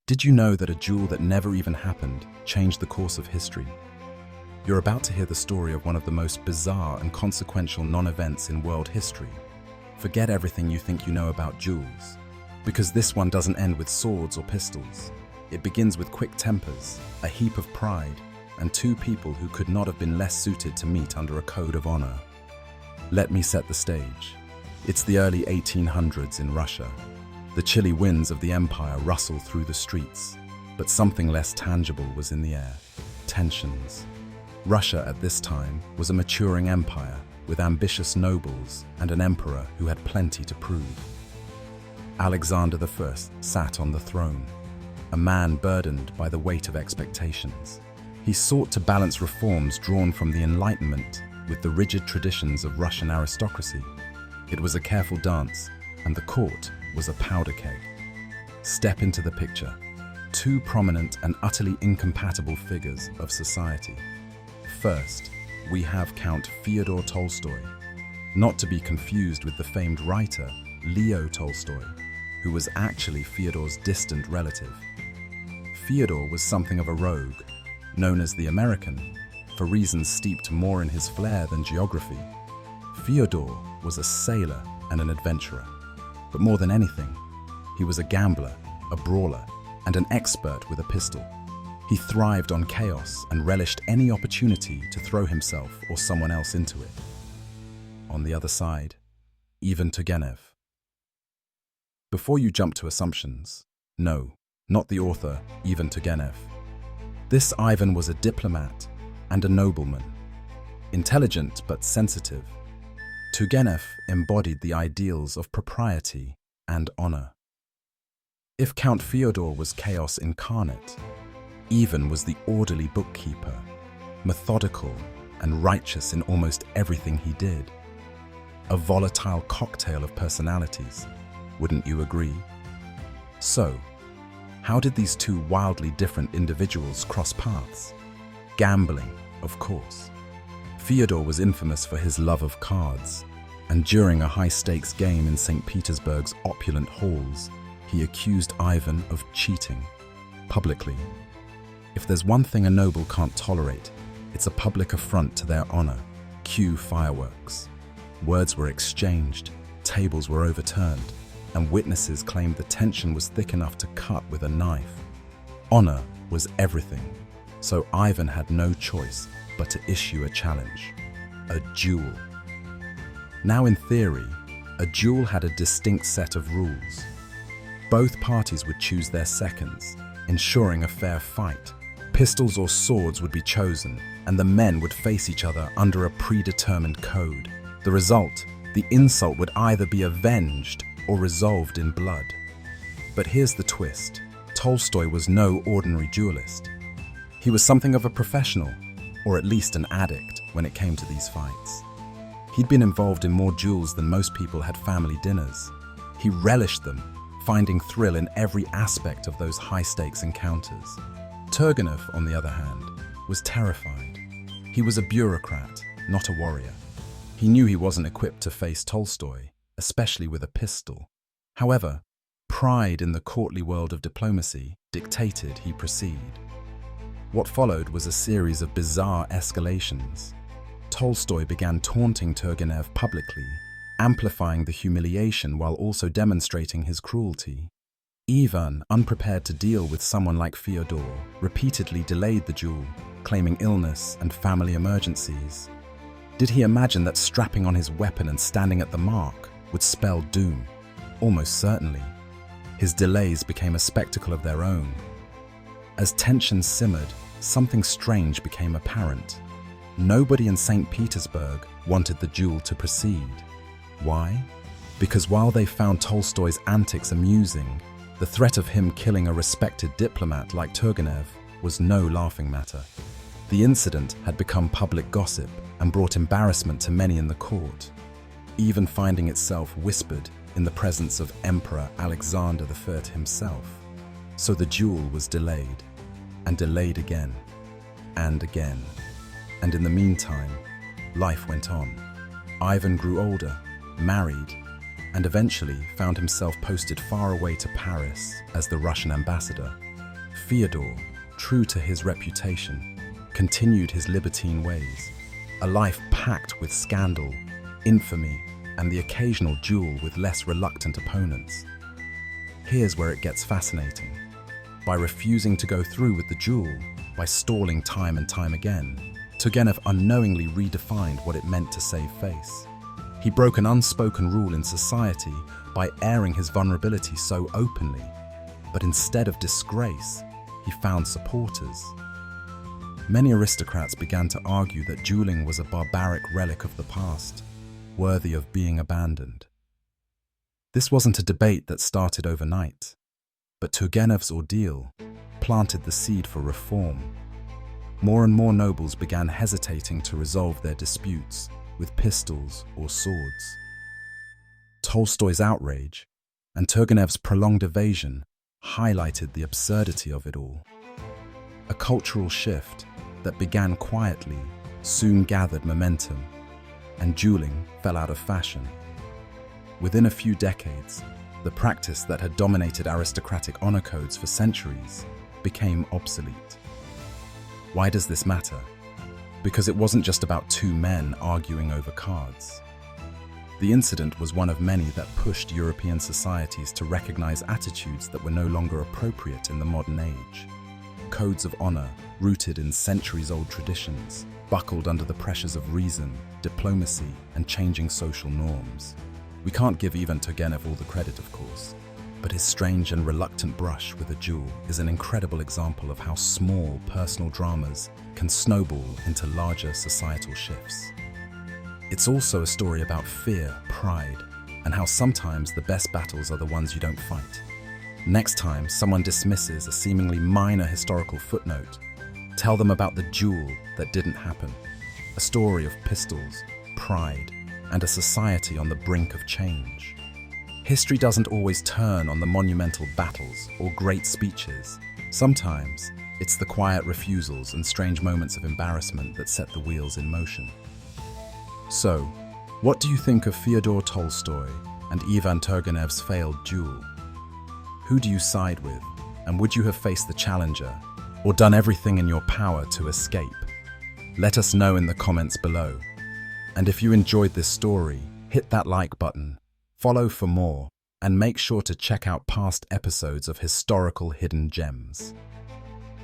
Did you know that a duel that never even happened changed the course of history? You're about to hear the story of one of the most bizarre and consequential non-events in world history. Forget everything you think you know about duels, because this one doesn't end with swords or pistols. It begins with quick tempers, a heap of pride, and two people who could not have been less suited to meet under a code of honor. Let me set the stage. It's the early 1800s in Russia. The chilly winds of the empire rustle through the streets, but something less tangible was in the air: tensions. Russia at this time was a maturing empire with ambitious nobles and an emperor who had plenty to prove. Alexander I sat on the throne, a man burdened by the weight of expectations. He sought to balance reforms drawn from the Enlightenment with the rigid traditions of Russian aristocracy. It was a careful dance, and the court was a powder keg. Step into the picture: two prominent and utterly incompatible figures of society. First, we have Count Fyodor Tolstoy, not to be confused with the famed writer Leo Tolstoy, who was actually Fyodor's distant relative. Fyodor was something of a rogue, known as the American, for reasons steeped more in his flair than geography. Fyodor was a sailor and an adventurer. But more than anything, he was a gambler, a brawler, and an expert with a pistol. He thrived on chaos and relished any opportunity to throw himself or someone else into it. On the other side, Ivan Turgenev. Before you jump to assumptions, no, not the author, Ivan Turgenev. This Ivan was a diplomat and a nobleman, intelligent but sensitive. Turgenev embodied the ideals of propriety and honor. If Count Fyodor was chaos incarnate, Ivan was the orderly bookkeeper, methodical and righteous in almost everything he did. A volatile cocktail of personalities, wouldn't you agree? So, how did these two wildly different individuals cross paths? Gambling, of course. Fyodor was infamous for his love of cards, and during a high-stakes game in St. Petersburg's opulent halls, he accused Ivan of cheating, publicly. If there's one thing a noble can't tolerate, it's a public affront to their honor. Cue fireworks. Words were exchanged, tables were overturned, and witnesses claimed the tension was thick enough to cut with a knife. Honor was everything, so Ivan had no choice but to issue a challenge: a duel. Now, in theory, a duel had a distinct set of rules. Both parties would choose their seconds, ensuring a fair fight. Pistols or swords would be chosen, and the men would face each other under a predetermined code. The result: the insult would either be avenged or resolved in blood. But here's the twist: Tolstoy was no ordinary duelist. He was something of a professional, or at least an addict, when it came to these fights. He'd been involved in more duels than most people had family dinners. He relished them, finding thrill in every aspect of those high-stakes encounters. Turgenev, on the other hand, was terrified. He was a bureaucrat, not a warrior. He knew he wasn't equipped to face Tolstoy, especially with a pistol. However, pride in the courtly world of diplomacy dictated he proceed. What followed was a series of bizarre escalations. Tolstoy began taunting Turgenev publicly, amplifying the humiliation while also demonstrating his cruelty. Ivan, unprepared to deal with someone like Fyodor, repeatedly delayed the duel, claiming illness and family emergencies. Did he imagine that strapping on his weapon and standing at the mark would spell doom? Almost certainly. His delays became a spectacle of their own. As tensions simmered, something strange became apparent. Nobody in St. Petersburg wanted the duel to proceed. Why? Because while they found Tolstoy's antics amusing, the threat of him killing a respected diplomat like Turgenev was no laughing matter. The incident had become public gossip and brought embarrassment to many in the court, even finding itself whispered in the presence of Emperor Alexander I himself. So the duel was delayed, and delayed again, and again. And in the meantime, life went on. Ivan grew older, married, and eventually found himself posted far away to Paris as the Russian ambassador. Fyodor, true to his reputation, continued his libertine ways, a life packed with scandal, infamy, and the occasional duel with less reluctant opponents. Here's where it gets fascinating. By refusing to go through with the duel, by stalling time and time again, Turgenev unknowingly redefined what it meant to save face. He broke an unspoken rule in society by airing his vulnerability so openly, but instead of disgrace, he found supporters. Many aristocrats began to argue that dueling was a barbaric relic of the past, worthy of being abandoned. This wasn't a debate that started overnight, but Turgenev's ordeal planted the seed for reform. More and more nobles began hesitating to resolve their disputes with pistols or swords. Tolstoy's outrage and Turgenev's prolonged evasion highlighted the absurdity of it all. A cultural shift that began quietly soon gathered momentum, and dueling fell out of fashion. Within a few decades, the practice that had dominated aristocratic honor codes for centuries became obsolete. Why does this matter? Because it wasn't just about two men arguing over cards. The incident was one of many that pushed European societies to recognize attitudes that were no longer appropriate in the modern age. Codes of honor, rooted in centuries-old traditions, buckled under the pressures of reason, diplomacy, and changing social norms. We can't give Ivan Turgenev all the credit, of course, but his strange and reluctant brush with a duel is an incredible example of how small personal dramas can snowball into larger societal shifts. It's also a story about fear, pride, and how sometimes the best battles are the ones you don't fight. Next time someone dismisses a seemingly minor historical footnote, tell them about the duel that didn't happen, a story of pistols, pride, and a society on the brink of change. History doesn't always turn on the monumental battles or great speeches. Sometimes it's the quiet refusals and strange moments of embarrassment that set the wheels in motion. So, what do you think of Fyodor Tolstoy and Ivan Turgenev's failed duel? Who do you side with, and would you have faced the challenger, or done everything in your power to escape? Let us know in the comments below. And if you enjoyed this story, hit that like button, follow for more, and make sure to check out past episodes of Historical Hidden Gems.